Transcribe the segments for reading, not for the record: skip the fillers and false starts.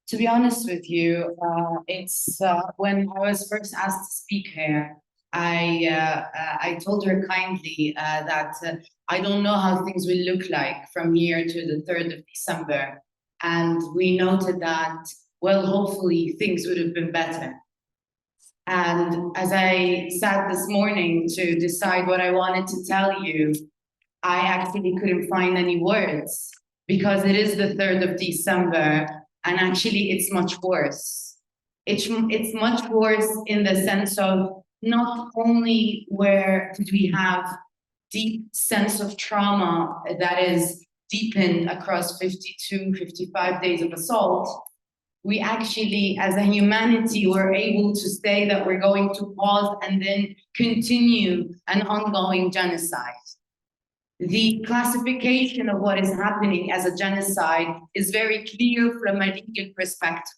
To be honest with you, it's when I was first asked to speak here, I told her kindly that I don't know how things will look like from here to the 3rd of December. And we noted that, well, hopefully things would have been better. And as I sat this morning to decide what I wanted to tell you, I actually couldn't find any words because it is the 3rd of December, and actually it's much worse. It's much worse in the sense of not only where did we have deep sense of trauma that is deepened across 52, 55 days of assault, we actually, as a humanity, were able to say that we're going to pause and then continue an ongoing genocide. The classification of what is happening as a genocide is very clear from a legal perspective.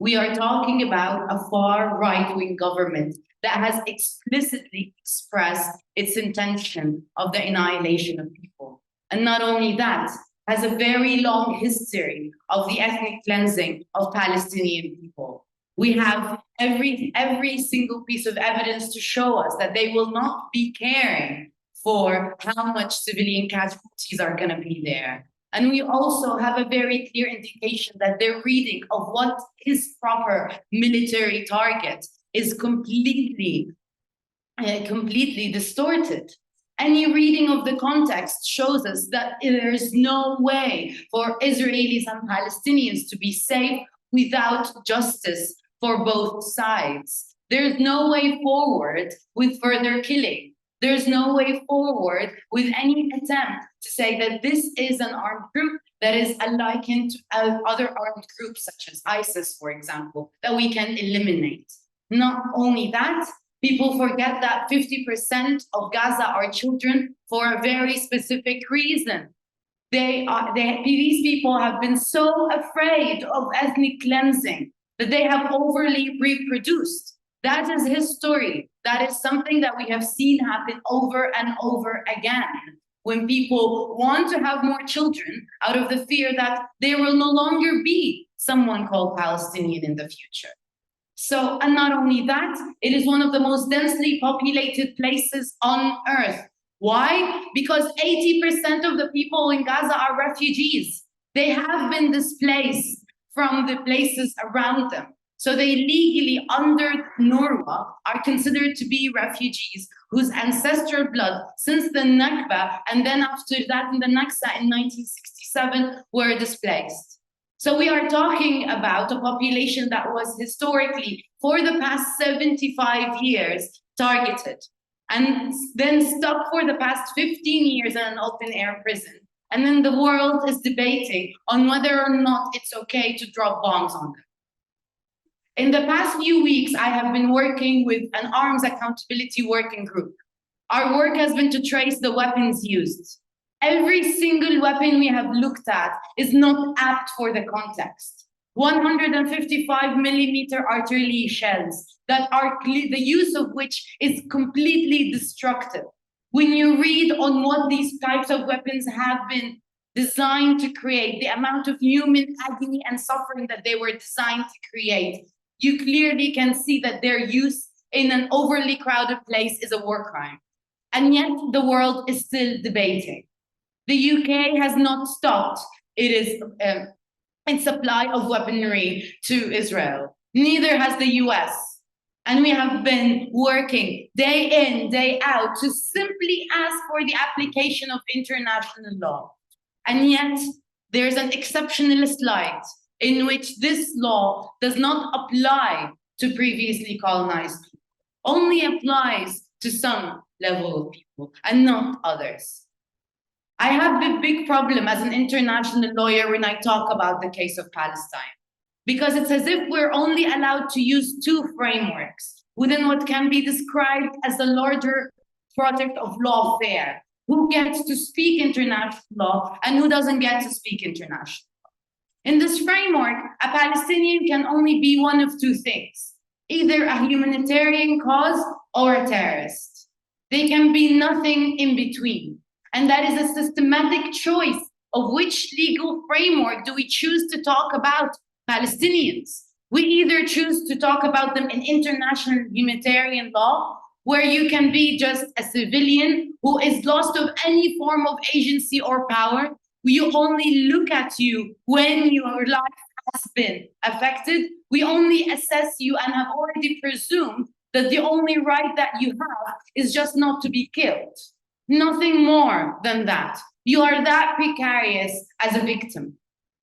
We are talking about a far right-wing government that has explicitly expressed its intention of the annihilation of people. And not only that, has a very long history of the ethnic cleansing of Palestinian people. We have every single piece of evidence to show us that they will not be caring for how much civilian casualties are going to be there. And we also have a very clear indication that their reading of what is proper military target is completely distorted. Any reading of the context shows us that there is no way for Israelis and Palestinians to be safe without justice for both sides. There's no way forward with further killing. There's no way forward with any attempt to say that this is an armed group that is likened to other armed groups, such as ISIS, for example, that we can eliminate. Not only that, people forget that 50% of Gaza are children for a very specific reason. These people have been so afraid of ethnic cleansing that they have overly reproduced. That is history. That is something that we have seen happen over and over again. When people want to have more children out of the fear that there will no longer be someone called Palestinian in the future. So, and not only that, it is one of the most densely populated places on earth. Why? Because 80% of the people in Gaza are refugees. They have been displaced from the places around them. So they legally, under Norwa, are considered to be refugees whose ancestral blood since the Nakba, and then after that in the Naksa in 1967, were displaced. So we are talking about a population that was historically, for the past 75 years, targeted, and then stuck for the past 15 years in an open-air prison. And then the world is debating on whether or not it's okay to drop bombs on them. In the past few weeks, I have been working with an arms accountability working group. Our work has been to trace the weapons used. Every single weapon we have looked at is not apt for the context. 155 millimeter artillery shells that are the use of which is completely destructive. When you read on what these types of weapons have been designed to create, the amount of human agony and suffering that they were designed to create, you clearly can see that their use in an overly crowded place is a war crime. And yet the world is still debating. The UK has not stopped its supply of weaponry to Israel. Neither has the US. And we have been working day in, day out to simply ask for the application of international law. And yet there's an exceptionalist light in which this law does not apply to previously colonized people, only applies to some level of people and not others. I have a big problem as an international lawyer when I talk about the case of Palestine, because it's as if we're only allowed to use two frameworks within what can be described as the larger project of lawfare. Who gets to speak international law and who doesn't get to speak international? In this framework, a Palestinian can only be one of two things, either a humanitarian cause or a terrorist. They can be nothing in between. And that is a systematic choice of which legal framework do we choose to talk about Palestinians. We either choose to talk about them in international humanitarian law, where you can be just a civilian who is lost of any form of agency or power. We only look at you when your life has been affected. We only assess you and have already presumed that the only right that you have is just not to be killed. Nothing more than that. You are that precarious as a victim.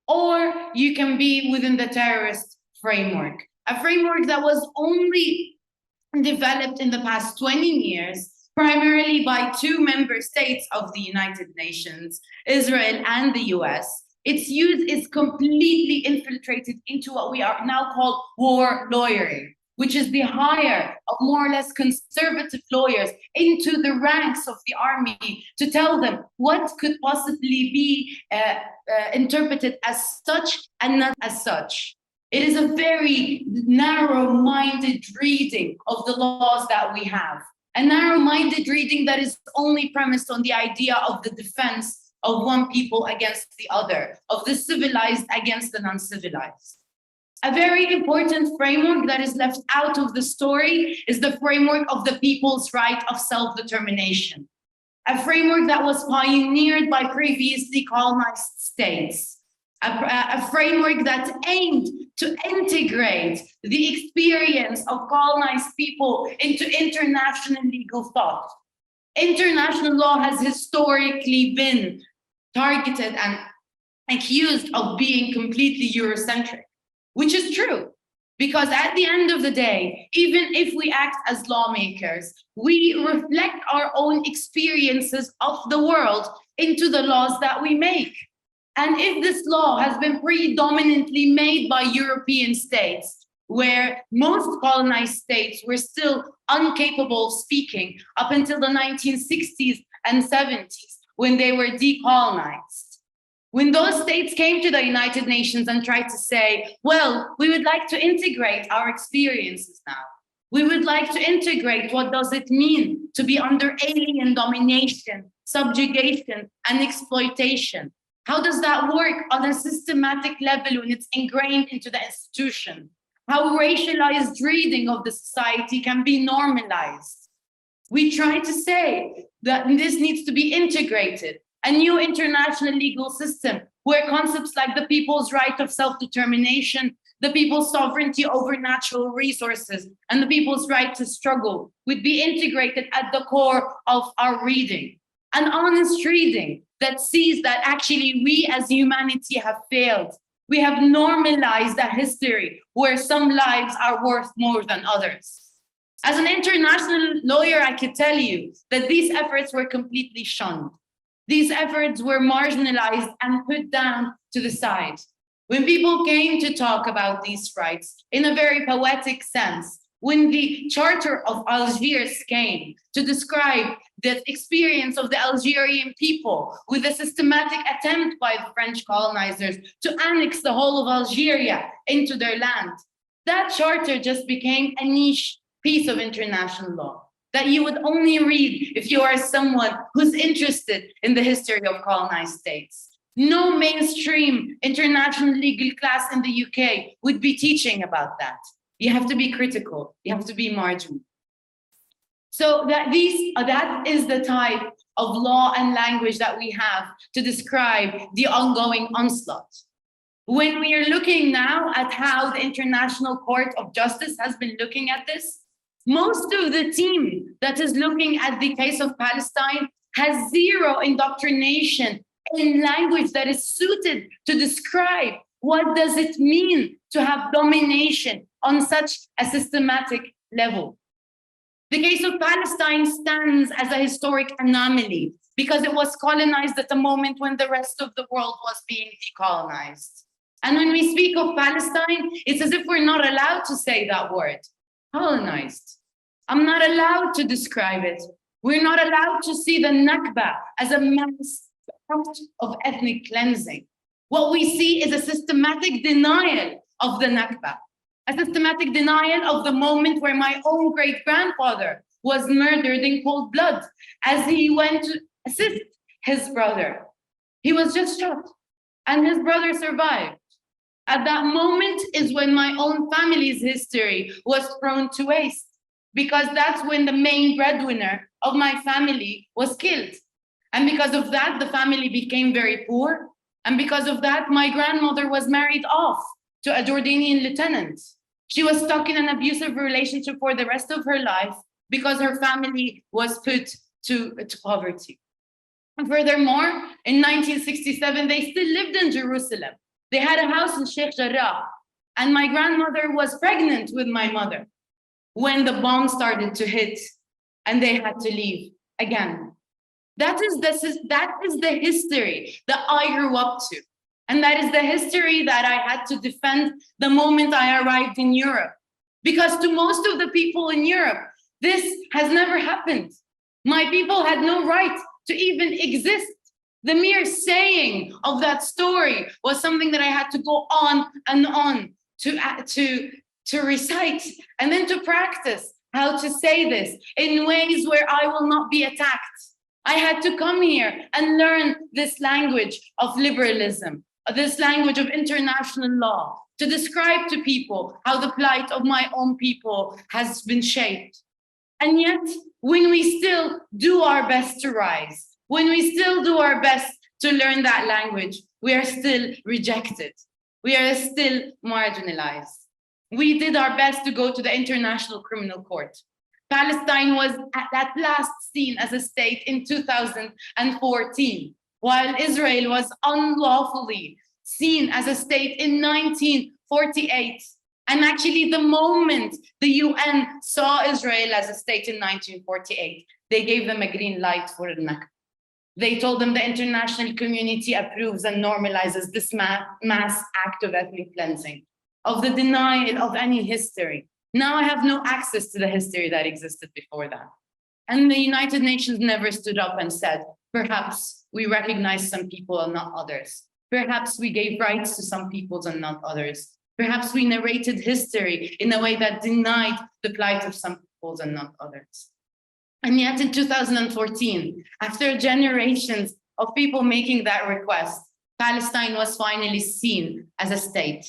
Or you can be within the terrorist framework, a framework that was only developed in the past 20 years, primarily by two member states of the United Nations, Israel and the US. Its use is completely infiltrated into what we are now called war lawyering, which is the hire of more or less conservative lawyers into the ranks of the army to tell them what could possibly be interpreted as such and not as such. It is a very narrow-minded reading of the laws that we have. A narrow-minded reading that is only premised on the idea of the defense of one people against the other, of the civilized against the non-civilized. A very important framework that is left out of the story is the framework of the people's right of self-determination. A framework that was pioneered by previously colonized states. A framework that aimed to integrate the experience of colonized people into international legal thought. International law has historically been targeted and accused of being completely Eurocentric, which is true, because at the end of the day, even if we act as lawmakers, we reflect our own experiences of the world into the laws that we make. And if this law has been predominantly made by European states, where most colonized states were still incapable of speaking up until the 1960s and 70s, when they were decolonized. When those states came to the United Nations and tried to say, well, we would like to integrate our experiences now. We would like to integrate what does it mean to be under alien domination, subjugation, and exploitation. How does that work on a systematic level when it's ingrained into the institution? How racialized reading of the society can be normalized? We try to say that this needs to be integrated. A new international legal system where concepts like the people's right of self-determination, the people's sovereignty over natural resources, and the people's right to struggle would be integrated at the core of our reading. An honest reading that sees that actually we as humanity have failed. We have normalized a history where some lives are worth more than others. As an international lawyer, I could tell you that these efforts were completely shunned. These efforts were marginalized and put down to the side. When people came to talk about these rights in a very poetic sense, when the Charter of Algiers came to describe the experience of the Algerian people with a systematic attempt by the French colonizers to annex the whole of Algeria into their land, that charter just became a niche piece of international law that you would only read if you are someone who's interested in the history of colonized states. No mainstream international legal class in the UK would be teaching about that. You have to be critical, you have to be marginal. So that is the type of law and language that we have to describe the ongoing onslaught. When we are looking now at how the International Court of Justice has been looking at this, most of the team that is looking at the case of Palestine has zero indoctrination in language that is suited to describe what does it mean to have domination on such a systematic level. The case of Palestine stands as a historic anomaly because it was colonized at a moment when the rest of the world was being decolonized. And when we speak of Palestine, it's as if we're not allowed to say that word, colonized. I'm not allowed to describe it. We're not allowed to see the Nakba as a mass act of ethnic cleansing. What we see is a systematic denial of the Nakba, a systematic denial of the moment where my own great-grandfather was murdered in cold blood as he went to assist his brother. He was just shot and his brother survived. At that moment is when my own family's history was thrown to waste, because that's when the main breadwinner of my family was killed. And because of that, the family became very poor. And because of that, my grandmother was married off to a Jordanian lieutenant. She was stuck in an abusive relationship for the rest of her life because her family was put to poverty. And furthermore, in 1967, they still lived in Jerusalem. They had a house in Sheikh Jarrah. And my grandmother was pregnant with my mother when the bomb started to hit and they had to leave again. That is the history that I grew up to. And that is the history that I had to defend the moment I arrived in Europe. Because to most of the people in Europe, this has never happened. My people had no right to even exist. The mere saying of that story was something that I had to go on and on to recite and then to practice how to say this in ways where I will not be attacked. I had to come here and learn this language of liberalism, this language of international law, to describe to people how the plight of my own people has been shaped. And yet, when we still do our best to rise, when we still do our best to learn that language, we are still rejected. We are still marginalized. We did our best to go to the International Criminal Court. Palestine was at last seen as a state in 2014, while Israel was unlawfully seen as a state in 1948. And actually, the moment the UN saw Israel as a state in 1948, they gave them a green light for the Nakba. They told them the international community approves and normalizes this mass act of ethnic cleansing, of the denial of any history. Now I have no access to the history that existed before that. And the United Nations never stood up and said, perhaps we recognize some people and not others. Perhaps we gave rights to some peoples and not others. Perhaps we narrated history in a way that denied the plight of some peoples and not others. And yet in 2014, after generations of people making that request, Palestine was finally seen as a state.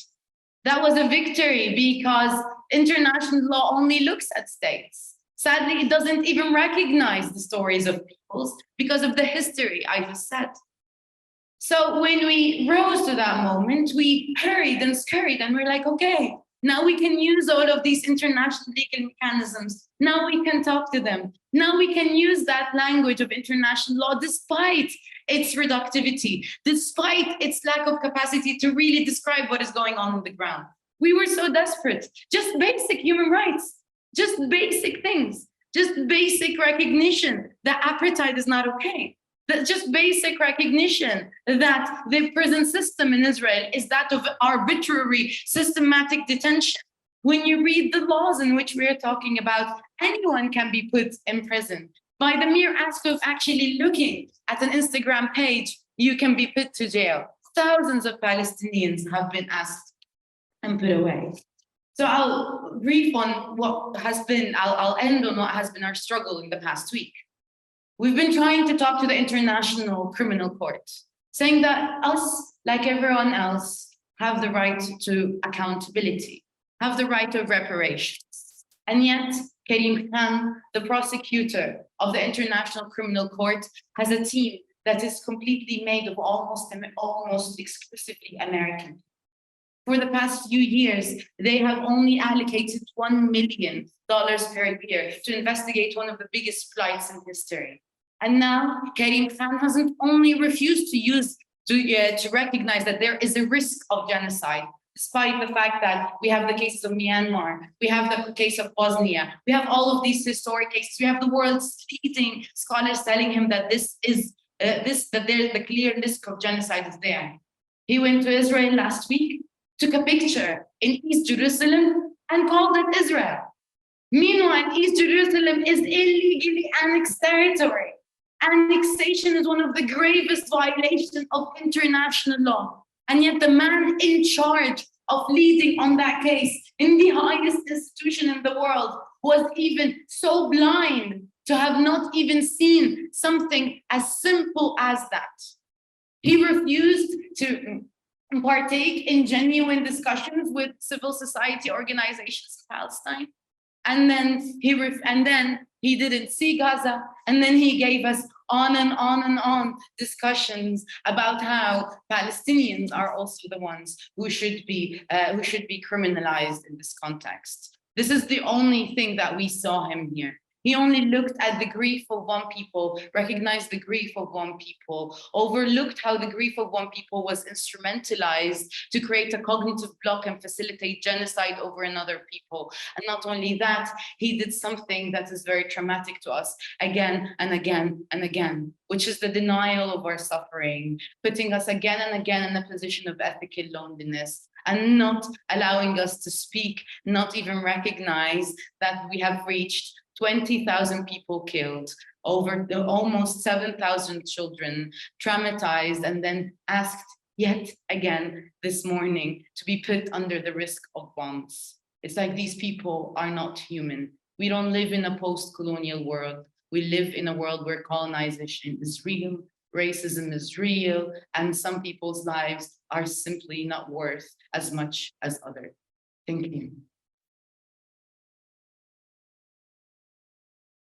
That was a victory because international law only looks at states. Sadly, it doesn't even recognize the stories of peoples because of the history I just said. So when we rose to that moment, we hurried and scurried and we're like, okay, now we can use all of these international legal mechanisms. Now we can talk to them. Now we can use that language of international law despite its reductivity, despite its lack of capacity to really describe what is going on the ground. We were so desperate. Just basic human rights, just basic things, just basic recognition that apartheid is not okay. That just basic recognition that the prison system in Israel is that of arbitrary, systematic detention. When you read the laws in which we are talking about, anyone can be put in prison. By the mere act of actually looking at an Instagram page, you can be put to jail. Thousands of Palestinians have been asked and put away. So I'll brief on what has been, I'll end on what has been our struggle in the past week. We've been trying to talk to the International Criminal Court, saying that us, like everyone else, have the right to accountability, have the right of reparations. And yet, Karim Khan, the prosecutor of the International Criminal Court, has a team that is completely made of almost exclusively American. For the past few years, they have only allocated $1 million per year to investigate one of the biggest flights in history. And now Karim Khan hasn't only refused to recognize that there is a risk of genocide, despite the fact that we have the cases of Myanmar, we have the case of Bosnia, we have all of these historic cases, we have the world's leading scholars telling him that the clear risk of genocide is there. He went to Israel last week, took a picture in East Jerusalem and called it Israel. Meanwhile, East Jerusalem is illegally annexed territory. Annexation is one of the gravest violations of international law. And yet the man in charge of leading on that case in the highest institution in the world was even so blind to have not even seen something as simple as that. He refused to partake in genuine discussions with civil society organizations in Palestine. And then he didn't see Gaza, and then he gave us on and on and on discussions about how Palestinians are also the ones who should be criminalized in this context. This is the only thing that we saw him here. He only looked at the grief of one people, recognized the grief of one people, overlooked how the grief of one people was instrumentalized to create a cognitive block and facilitate genocide over another people. And not only that, he did something that is very traumatic to us again and again and again, which is the denial of our suffering, putting us again and again in a position of ethical loneliness, and not allowing us to speak, not even recognize that we have reached 20,000 people killed, over almost 7,000 children traumatized, and then asked yet again this morning to be put under the risk of bombs. It's like these people are not human. We don't live in a post-colonial world. We live in a world where colonization is real, racism is real, and some people's lives are simply not worth as much as others. Thank you.